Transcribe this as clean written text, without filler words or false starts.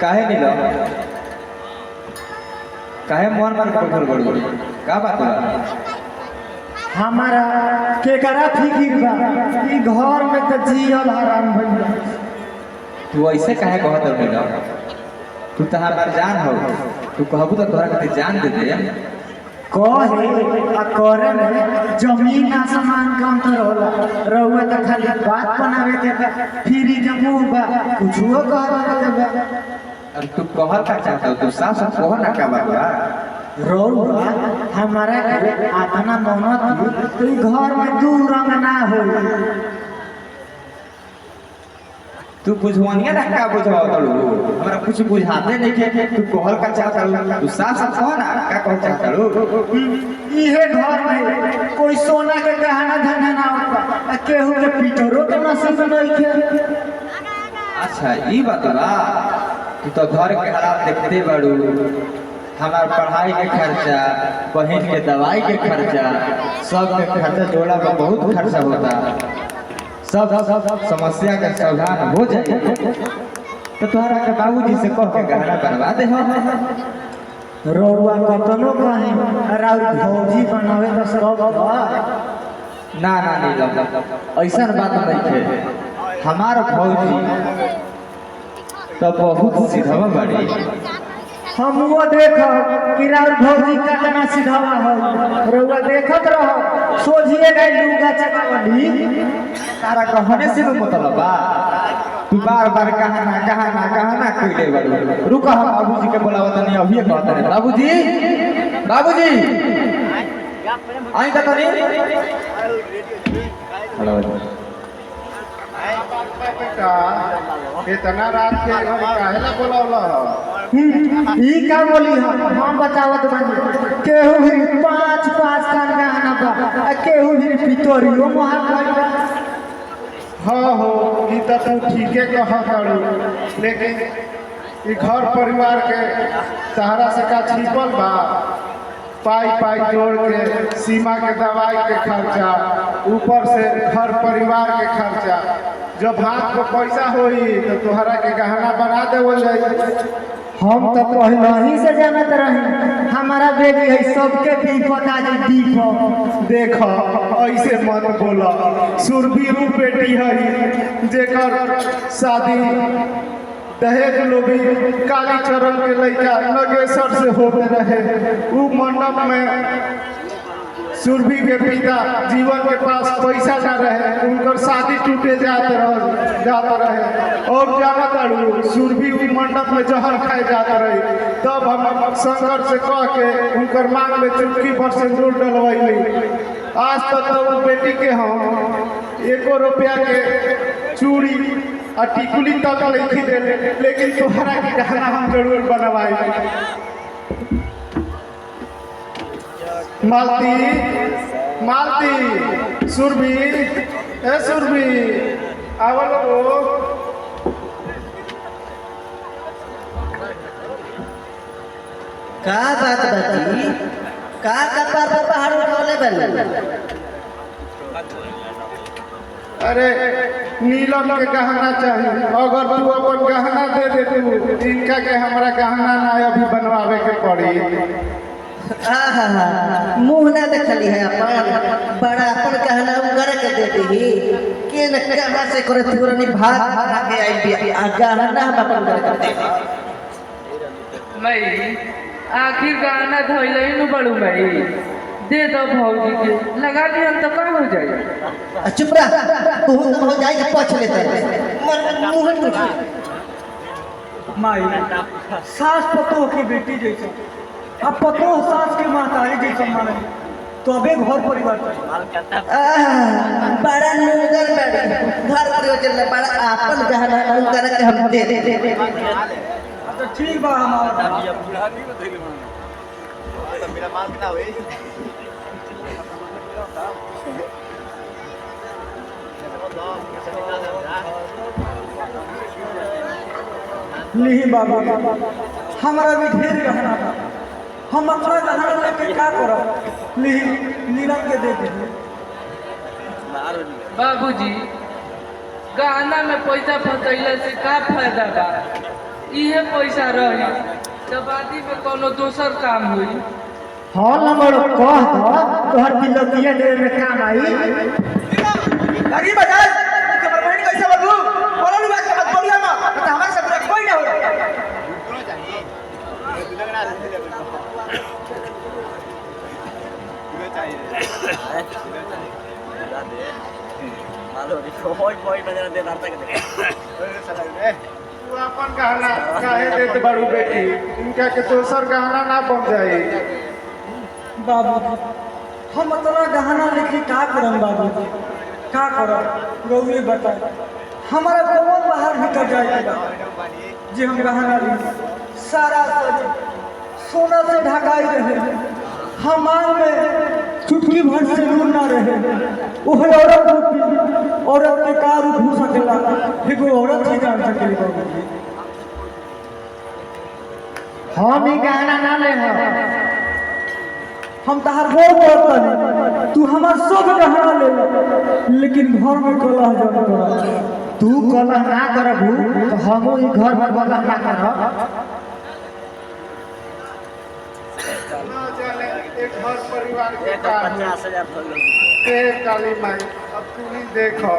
काहे मिला काहे मोहन मार कर गड़बड़ का बात बा हमारा केकरा फिकिर बा ई घर में तो जियल हराम भइल। तू ऐसे काहे कहत मिला तू तो हमार जान हो तू कहबू तो तोरा के जान दे दे कहे आ करे में जमीन आसमान का अंतर होला। रउआ तो खाली बात बनावे के बा फिरी के मुंह बा कुछो कह देबे। अब तू कहल का चाहता तू साफ साफ कह ना का बात बा। रउआ हमारा के आतना मेहनत तो घर में दू रंग ना होई। तू बुझवानिया ना का बुझाओ तड़ू हमरा कुछ बुझाते नहीं के तू कहल का चाहता तू साफ साफ कह ना का कह चाहता इहे घर में कोई सोना के गहना धना ना होता केहू के पिटरो के नसीब नहीं के। अच्छा ई बात बा तू तो घर के हालात देखते बाड़ू हमार पढ़ाई के खर्चा बहन के दवाई के खर्चा सब के खर्चा जोड़ा में बहुत खर्चा होता सब समस्या का समाधान हो जाए तो तोहरा के बाबूजी से कह के गहना बनवा दे हो। रउआ कतनो कहीं राउर भौजी बनावे तो सब ना ना नहीं ऐसा बात नहीं है हमार भौजी तो बहुत सीधा बड़ी हम वो देखो कि राउर भौजी कतना सीधावा हो। रउआ देखत रहो सोझिए गई लूगा चकावली तारा कहने से मतलब बा तू बार बार कहना कइले बाड़ू रुको हम बाबूजी के बुलावत नहीं अभी कहत नहीं बाबूजी बाबूजी आई त तनी हेलो इतना रात के काहे ला बोलावला ई का बोली हम बतावत बानी केहू भी पांच कान गहना बा केहू भी पितोरियो मोहर बा। हाँ हो ई तो तू ठीके कहा करू लेकिन ई घर परिवार के सहारा से का छिपल बा पाई जोड़ के सीमा के दवाई के खर्चा ऊपर से घर परिवार के खर्चा जब हाथ में पैसा होई तो तोहरा के गहना बना देवल जाई। हम तो पहले ही से जानत रही हमारा बेटी है सबके दीपक आज दीपक। देखो ऐसे मत बोला सुरभीरू बेटी है जेकर शादी दहेज लोभी काली चरण के लड़का नगेश्वर से होते रहे उ मंडप में सुरभि के पिता जीवन के पास पैसा न रहे उनकर शादी टूटे जाते रहे और जाना करू सुरभि उ मंडप में जहर खाए जाते रहे। तब हम संघर्ष से कह के उनकर मांग में चुटकी पर सिंदूर डलवैली। आज तक तो उस बेटी के हम 1 रुपया के चूड़ी और टिकुली तक नहीं दे लेकिन तोहरा के गहना हम जरूर बनवाए। मालती सुरभि ए सुरभि आवल हो का बात बाती का कपार पर पहाड़ उठौले बन। अरे नीलम के गहना चाहिए अगर तू अपन गहना दे दे तू इनका के हमरा गहना ना अभी बनवावे के पड़ी। मुँह ना देखली है अपन बड़ा अपन कहना उगर के देती ही के न कहां से करे तुरनी भाग भाग के आई बिया गहना हम अपन कर दे मई आखिर गहना धइले नु बड़ू मई दे दो भौजी के लगा दी हम तो का हो जाए। चुप रह तू हो जाए पछ लेते मुंह टूट माई सास पतो की बेटी जैसे अब पतो सास के मातारी जैसे माने तो अबे घर परिवार बड़ा नुगर बड़ी घर परिवार बड़ा अपन गहना उगर के हम दे दे। तो ठीक बा हमारा मेरा माल ना होई नहीं बाबू हमारा भी ढेर गहना था हम अपना गहना लेके क्या करब नीलम के दे दीजिए। बाबूजी गहना में पैसा फसैला से का फायदा बा? इहे पैसा रही तो बादी में कोनो दोसर काम हुई। हाँ नंबर कह दो तोहर तिलकिया देवे में काम आई। लगी बजाज खबर बहन कैसे बदलू बोलो नहीं बात मत बोलिए ना तो हमारे साथ कोई ना हो। तू अपन गहना काहे देत बारू बेटी, इनका के दोसर गहना ना बन जाए। बाबू हम इतना गहना लेके का करम बाबू का करम रउए बता हमारा कौन बाहर भीतर जाएगा जे हम गहना ले सारा सोना से ढकाई रहे हमार में चुटकी भर से नूर ना रहे ओहे औरत के का रूप हो सकेला एगो औरत ही जान सकेली बाबू हम ही गहना ना ले हम तहार बहुत बर्तन तू हमार सब गहना ले लेकिन घर में कलह जब कर तू कलह ना करबू तो हमो ही घर में कलह ना करब। ना जाने एक घर परिवार के काम है। काली माई अब तू ही देखो